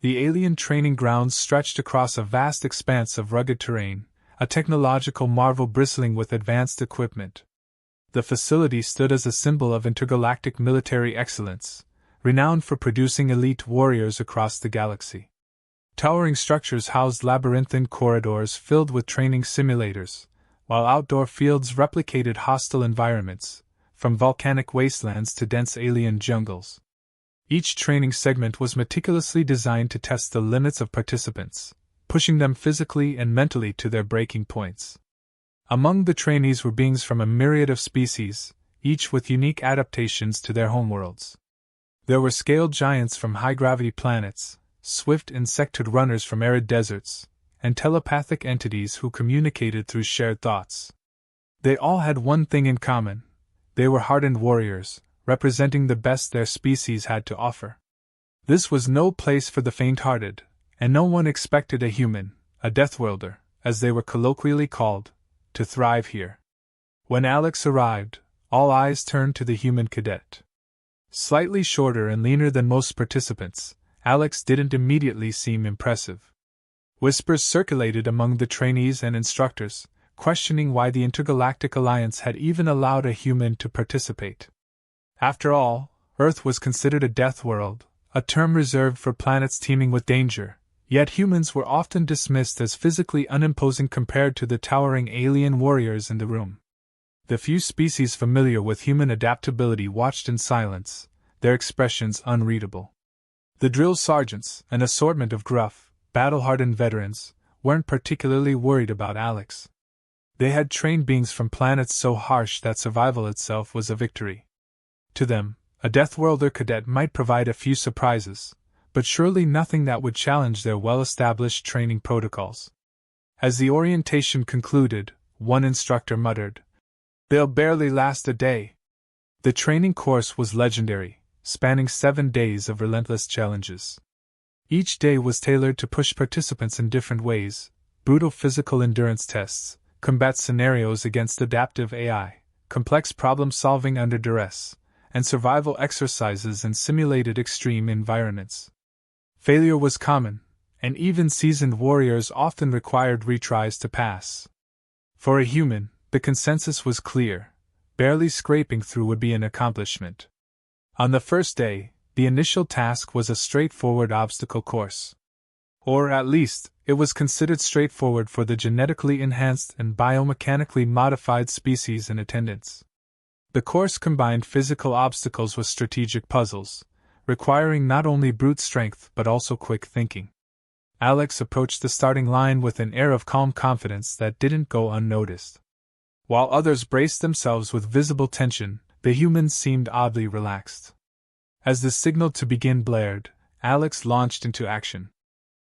The alien training grounds stretched across a vast expanse of rugged terrain, a technological marvel bristling with advanced equipment. The facility stood as a symbol of intergalactic military excellence, renowned for producing elite warriors across the galaxy. Towering structures housed labyrinthine corridors filled with training simulators, while outdoor fields replicated hostile environments, from volcanic wastelands to dense alien jungles. Each training segment was meticulously designed to test the limits of participants, pushing them physically and mentally to their breaking points. Among the trainees were beings from a myriad of species, each with unique adaptations to their homeworlds. There were scaled giants from high-gravity planets, swift insectoid runners from arid deserts, and telepathic entities who communicated through shared thoughts. They all had one thing in common: they were hardened warriors, representing the best their species had to offer. This was no place for the faint-hearted, and no one expected a human, a Deathworlder, as they were colloquially called, to thrive here. When Alex arrived, all eyes turned to the human cadet. Slightly shorter and leaner than most participants, Alex didn't immediately seem impressive. Whispers circulated among the trainees and instructors, questioning why the Intergalactic Alliance had even allowed a human to participate. After all, Earth was considered a death world, a term reserved for planets teeming with danger, yet humans were often dismissed as physically unimposing compared to the towering alien warriors in the room. The few species familiar with human adaptability watched in silence, their expressions unreadable. The drill sergeants, an assortment of gruff, battle-hardened veterans, weren't particularly worried about Alex. They had trained beings from planets so harsh that survival itself was a victory. To them, a Deathworlder cadet might provide a few surprises, but surely nothing that would challenge their well-established training protocols. As the orientation concluded, one instructor muttered, "They'll barely last a day." The training course was legendary, spanning 7 days of relentless challenges. Each day was tailored to push participants in different ways: brutal physical endurance tests, combat scenarios against adaptive AI, complex problem-solving under duress, and survival exercises in simulated extreme environments. Failure was common, and even seasoned warriors often required retries to pass. For a human, the consensus was clear: barely scraping through would be an accomplishment. On the first day, the initial task was a straightforward obstacle course. Or at least, it was considered straightforward for the genetically enhanced and biomechanically modified species in attendance. The course combined physical obstacles with strategic puzzles, requiring not only brute strength but also quick thinking. Alex approached the starting line with an air of calm confidence that didn't go unnoticed. While others braced themselves with visible tension, the humans seemed oddly relaxed. As the signal to begin blared, Alex launched into action.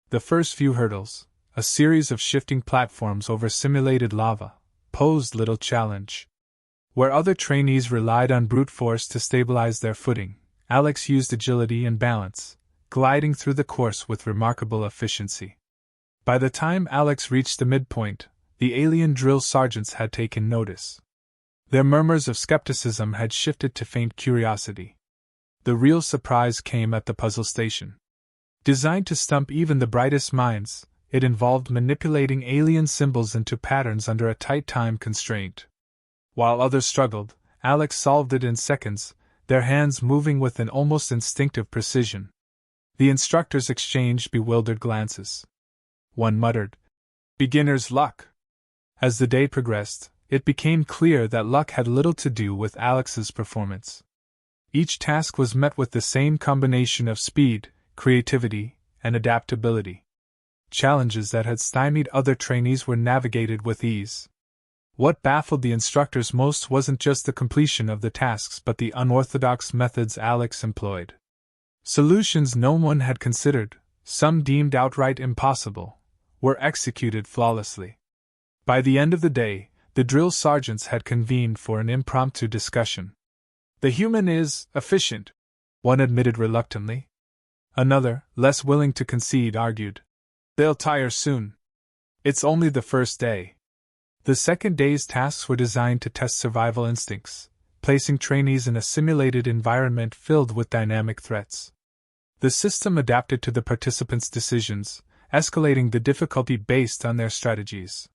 The first few hurdles, a series of shifting platforms over simulated lava, posed little challenge. Where other trainees relied on brute force to stabilize their footing, Alex used agility and balance, gliding through the course with remarkable efficiency. By the time Alex reached the midpoint, the alien drill sergeants had taken notice. Their murmurs of skepticism had shifted to faint curiosity. The real surprise came at the puzzle station. Designed to stump even the brightest minds, it involved manipulating alien symbols into patterns under a tight time constraint. While others struggled, Alex solved it in seconds, their hands moving with an almost instinctive precision. The instructors exchanged bewildered glances. One muttered, "Beginner's luck." As the day progressed, it became clear that luck had little to do with Alex's performance. Each task was met with the same combination of speed, creativity, and adaptability. Challenges that had stymied other trainees were navigated with ease. What baffled the instructors most wasn't just the completion of the tasks but the unorthodox methods Alex employed. Solutions no one had considered, some deemed outright impossible, were executed flawlessly. By the end of the day, the drill sergeants had convened for an impromptu discussion. "The human is efficient," one admitted reluctantly. Another, less willing to concede, argued, "They'll tire soon. It's only the first day." The second day's tasks were designed to test survival instincts, placing trainees in a simulated environment filled with dynamic threats. The system adapted to the participants' decisions, escalating the difficulty based on their strategies.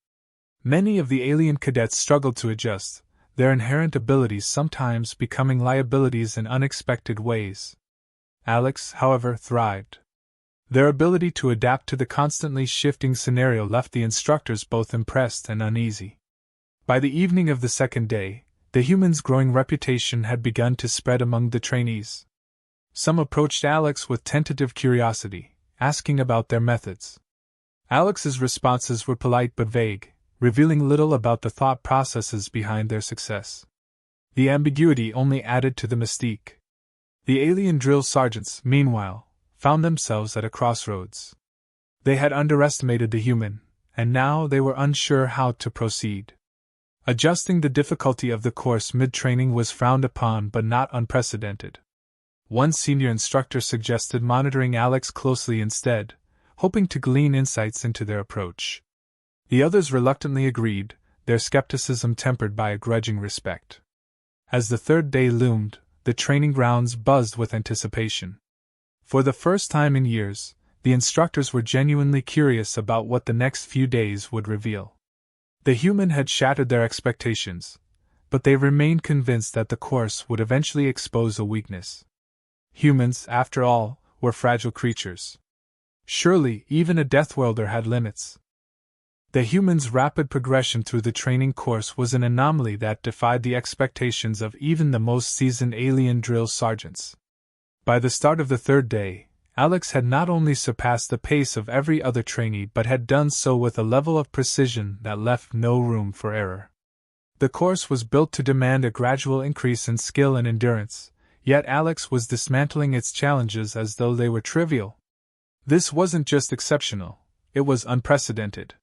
Many of the alien cadets struggled to adjust, their inherent abilities sometimes becoming liabilities in unexpected ways. Alex, however, thrived. Their ability to adapt to the constantly shifting scenario left the instructors both impressed and uneasy. By the evening of the second day, the humans' growing reputation had begun to spread among the trainees. Some approached Alex with tentative curiosity, asking about their methods. Alex's responses were polite but vague, revealing little about the thought processes behind their success. The ambiguity only added to the mystique. The alien drill sergeants, meanwhile, found themselves at a crossroads. They had underestimated the human, and now they were unsure how to proceed. Adjusting the difficulty of the course mid-training was frowned upon but not unprecedented. One senior instructor suggested monitoring Alex closely instead, hoping to glean insights into their approach. The others reluctantly agreed, their skepticism tempered by a grudging respect. As the third day loomed, the training grounds buzzed with anticipation. For the first time in years, the instructors were genuinely curious about what the next few days would reveal. The human had shattered their expectations, but they remained convinced that the course would eventually expose a weakness. Humans, after all, were fragile creatures. Surely, even a Deathworlder had limits. The human's rapid progression through the training course was an anomaly that defied the expectations of even the most seasoned alien drill sergeants. By the start of the third day, Alex had not only surpassed the pace of every other trainee but had done so with a level of precision that left no room for error. The course was built to demand a gradual increase in skill and endurance, yet Alex was dismantling its challenges as though they were trivial. This wasn't just exceptional, it was unprecedented.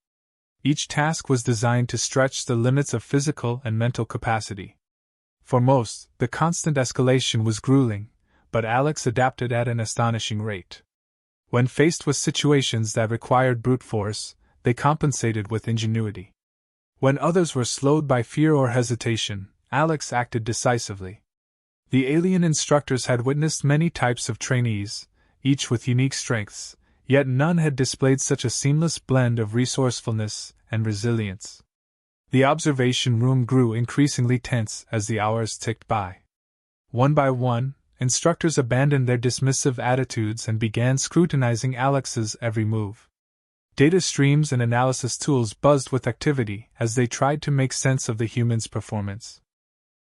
Each task was designed to stretch the limits of physical and mental capacity. For most, the constant escalation was grueling, but Alex adapted at an astonishing rate. When faced with situations that required brute force, they compensated with ingenuity. When others were slowed by fear or hesitation, Alex acted decisively. The alien instructors had witnessed many types of trainees, each with unique strengths, yet none had displayed such a seamless blend of resourcefulness and resilience. The observation room grew increasingly tense as the hours ticked by. One by one, instructors abandoned their dismissive attitudes and began scrutinizing Alex's every move. Data streams and analysis tools buzzed with activity as they tried to make sense of the human's performance.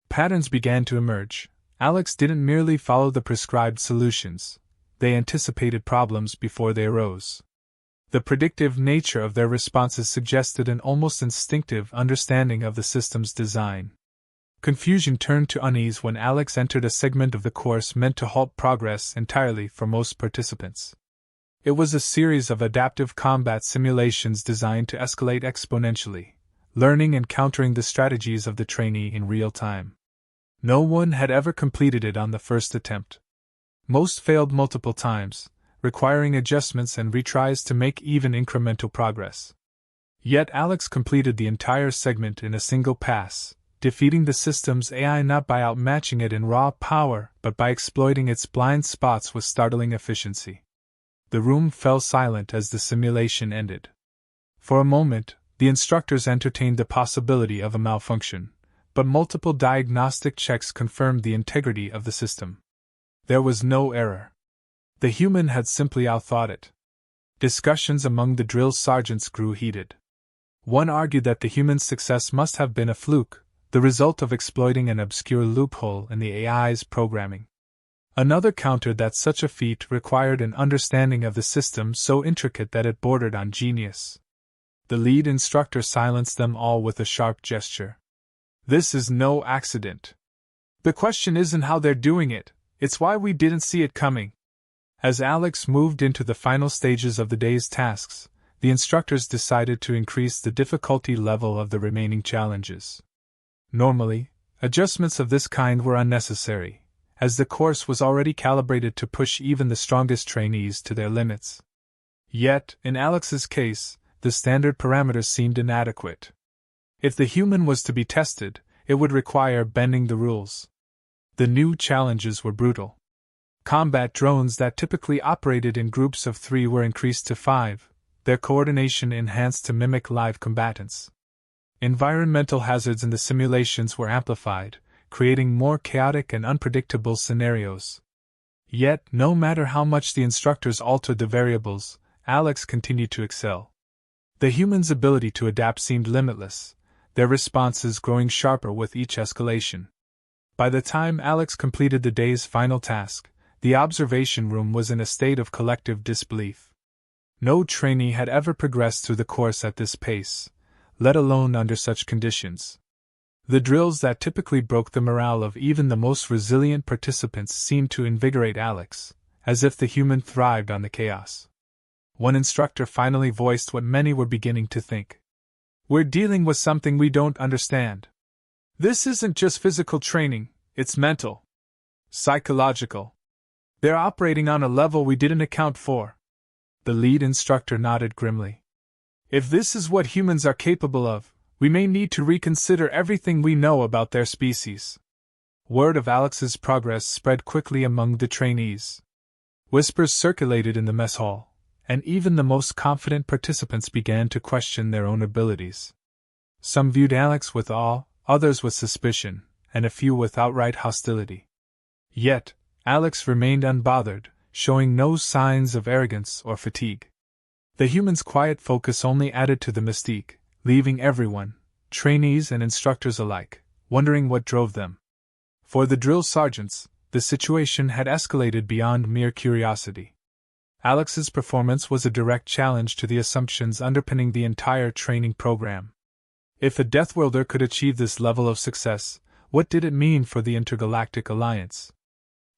Patterns began to emerge. Alex didn't merely follow the prescribed solutions, they anticipated problems before they arose. The predictive nature of their responses suggested an almost instinctive understanding of the system's design. Confusion turned to unease when Alex entered a segment of the course meant to halt progress entirely for most participants. It was a series of adaptive combat simulations designed to escalate exponentially, learning and countering the strategies of the trainee in real time. No one had ever completed it on the first attempt. Most failed multiple times, requiring adjustments and retries to make even incremental progress. Yet Alex completed the entire segment in a single pass, defeating the system's AI not by outmatching it in raw power but by exploiting its blind spots with startling efficiency. The room fell silent as the simulation ended. For a moment, the instructors entertained the possibility of a malfunction, but multiple diagnostic checks confirmed the integrity of the system. There was no error. The human had simply outthought it. Discussions among the drill sergeants grew heated. One argued that the human's success must have been a fluke, the result of exploiting an obscure loophole in the AI's programming. Another countered that such a feat required an understanding of the system so intricate that it bordered on genius. The lead instructor silenced them all with a sharp gesture. This is no accident. The question isn't how they're doing it, it's why we didn't see it coming. As Alex moved into the final stages of the day's tasks, the instructors decided to increase the difficulty level of the remaining challenges. Normally, adjustments of this kind were unnecessary, as the course was already calibrated to push even the strongest trainees to their limits. Yet, in Alex's case, the standard parameters seemed inadequate. If the human was to be tested, it would require bending the rules. The new challenges were brutal. Combat drones that typically operated in groups of 3 were increased to 5, their coordination enhanced to mimic live combatants. Environmental hazards in the simulations were amplified, creating more chaotic and unpredictable scenarios. Yet, no matter how much the instructors altered the variables, Alex continued to excel. The humans' ability to adapt seemed limitless, their responses growing sharper with each escalation. By the time Alex completed the day's final task, the observation room was in a state of collective disbelief. No trainee had ever progressed through the course at this pace, let alone under such conditions. The drills that typically broke the morale of even the most resilient participants seemed to invigorate Alex, as if the human thrived on the chaos. One instructor finally voiced what many were beginning to think. "We're dealing with something we don't understand. This isn't just physical training, it's mental. Psychological. They're operating on a level we didn't account for." The lead instructor nodded grimly. "If this is what humans are capable of, we may need to reconsider everything we know about their species." Word of Alex's progress spread quickly among the trainees. Whispers circulated in the mess hall, and even the most confident participants began to question their own abilities. Some viewed Alex with awe, others with suspicion, and a few with outright hostility. Yet, Alex remained unbothered, showing no signs of arrogance or fatigue. The human's quiet focus only added to the mystique, leaving everyone, trainees and instructors alike, wondering what drove them. For the drill sergeants, the situation had escalated beyond mere curiosity. Alex's performance was a direct challenge to the assumptions underpinning the entire training program. If a Deathworlder could achieve this level of success, what did it mean for the Intergalactic Alliance?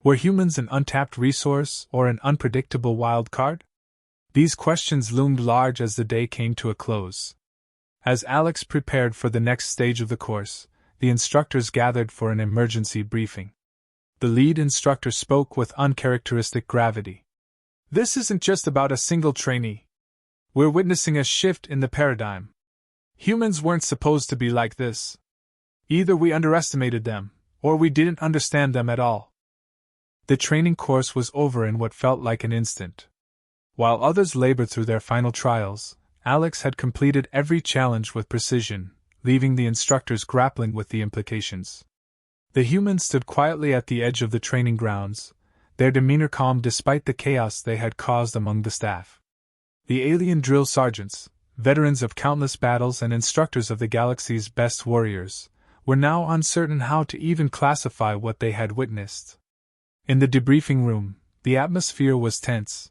Were humans an untapped resource or an unpredictable wild card? These questions loomed large as the day came to a close. As Alex prepared for the next stage of the course, the instructors gathered for an emergency briefing. The lead instructor spoke with uncharacteristic gravity. "This isn't just about a single trainee. We're witnessing a shift in the paradigm. Humans weren't supposed to be like this. Either we underestimated them, or we didn't understand them at all." The training course was over in what felt like an instant. While others labored through their final trials, Alex had completed every challenge with precision, leaving the instructors grappling with the implications. The humans stood quietly at the edge of the training grounds, their demeanor calm despite the chaos they had caused among the staff. The alien drill sergeants, veterans of countless battles and instructors of the galaxy's best warriors, were now uncertain how to even classify what they had witnessed. In the debriefing room, the atmosphere was tense.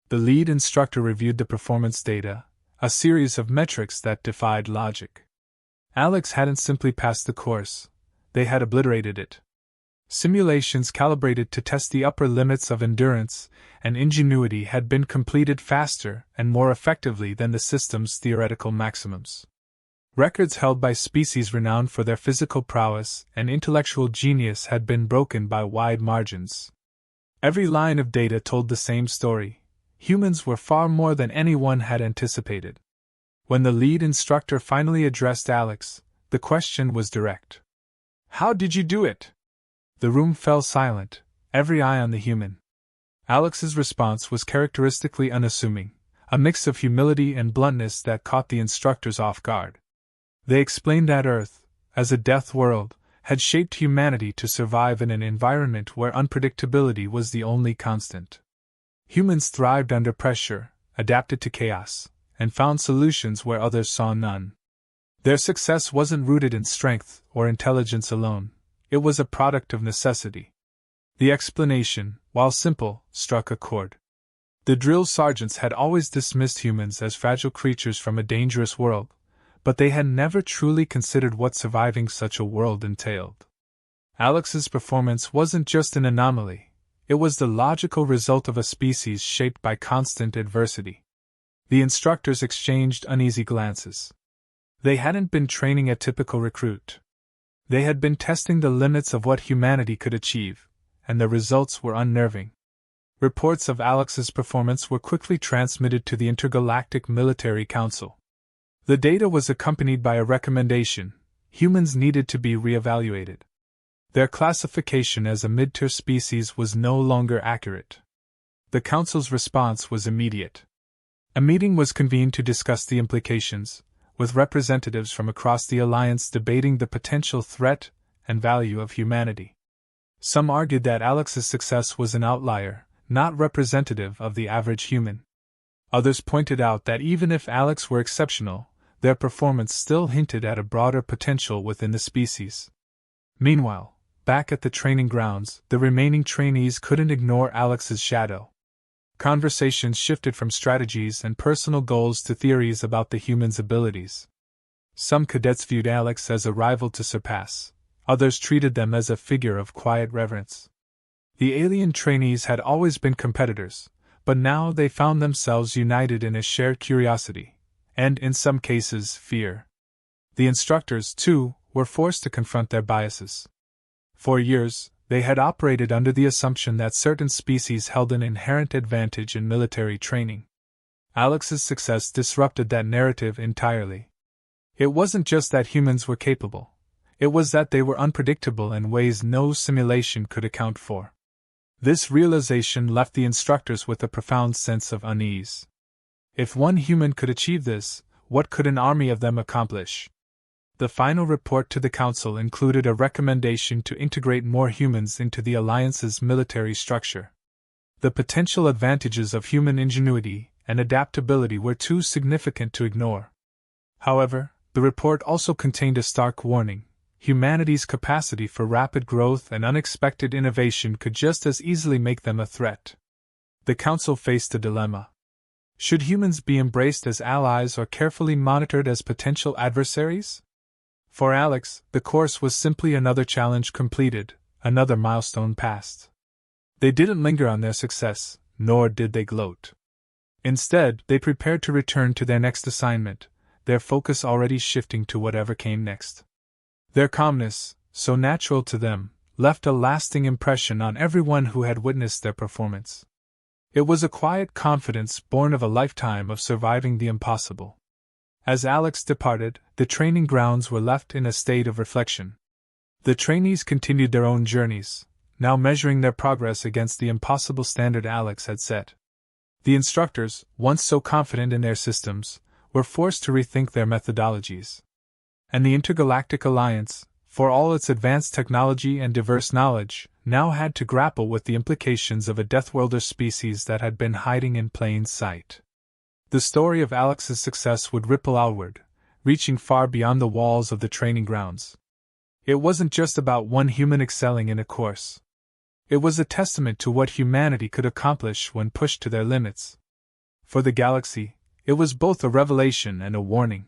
The lead instructor reviewed the performance data, a series of metrics that defied logic. Alex hadn't simply passed the course, they had obliterated it. Simulations calibrated to test the upper limits of endurance and ingenuity had been completed faster and more effectively than the system's theoretical maximums. Records held by species renowned for their physical prowess and intellectual genius had been broken by wide margins. Every line of data told the same story. Humans were far more than anyone had anticipated. When the lead instructor finally addressed Alex, the question was direct. "How did you do it?" The room fell silent, every eye on the human. Alex's response was characteristically unassuming, a mix of humility and bluntness that caught the instructors off guard. They explained that Earth, as a death world, had shaped humanity to survive in an environment where unpredictability was the only constant. Humans thrived under pressure, adapted to chaos, and found solutions where others saw none. Their success wasn't rooted in strength or intelligence alone. It was a product of necessity. The explanation, while simple, struck a chord. The drill sergeants had always dismissed humans as fragile creatures from a dangerous world, but they had never truly considered what surviving such a world entailed. Alex's performance wasn't just an anomaly, it was the logical result of a species shaped by constant adversity. The instructors exchanged uneasy glances. They hadn't been training a typical recruit. They had been testing the limits of what humanity could achieve, and the results were unnerving. Reports of Alex's performance were quickly transmitted to the Intergalactic Military Council. The data was accompanied by a recommendation: humans needed to be re-evaluated. Their classification as a mid-tier species was no longer accurate. The Council's response was immediate. A meeting was convened to discuss the implications, with representatives from across the Alliance debating the potential threat and value of humanity. Some argued that Alex's success was an outlier, not representative of the average human. Others pointed out that even if Alex were exceptional, their performance still hinted at a broader potential within the species. Meanwhile, back at the training grounds, the remaining trainees couldn't ignore Alex's shadow. Conversations shifted from strategies and personal goals to theories about the human's abilities. Some cadets viewed Alex as a rival to surpass, others treated them as a figure of quiet reverence. The alien trainees had always been competitors, but now they found themselves united in a shared curiosity, and in some cases, fear. The instructors, too, were forced to confront their biases. For years, they had operated under the assumption that certain species held an inherent advantage in military training. Alex's success disrupted that narrative entirely. It wasn't just that humans were capable, it was that they were unpredictable in ways no simulation could account for. This realization left the instructors with a profound sense of unease. If one human could achieve this, what could an army of them accomplish? The final report to the Council included a recommendation to integrate more humans into the Alliance's military structure. The potential advantages of human ingenuity and adaptability were too significant to ignore. However, the report also contained a stark warning: humanity's capacity for rapid growth and unexpected innovation could just as easily make them a threat. The Council faced a dilemma. Should humans be embraced as allies or carefully monitored as potential adversaries? For Alex, the course was simply another challenge completed, another milestone passed. They didn't linger on their success, nor did they gloat. Instead, they prepared to return to their next assignment, their focus already shifting to whatever came next. Their calmness, so natural to them, left a lasting impression on everyone who had witnessed their performance. It was a quiet confidence born of a lifetime of surviving the impossible. As Alex departed, the training grounds were left in a state of reflection. The trainees continued their own journeys, now measuring their progress against the impossible standard Alex had set. The instructors, once so confident in their systems, were forced to rethink their methodologies. And the Intergalactic Alliance, for all its advanced technology and diverse knowledge, now had to grapple with the implications of a Deathworlder species that had been hiding in plain sight. The story of Alex's success would ripple outward, reaching far beyond the walls of the training grounds. It wasn't just about one human excelling in a course. It was a testament to what humanity could accomplish when pushed to their limits. For the galaxy, it was both a revelation and a warning.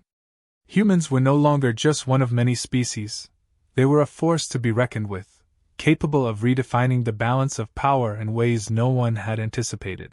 Humans were no longer just one of many species. They were a force to be reckoned with, capable of redefining the balance of power in ways no one had anticipated.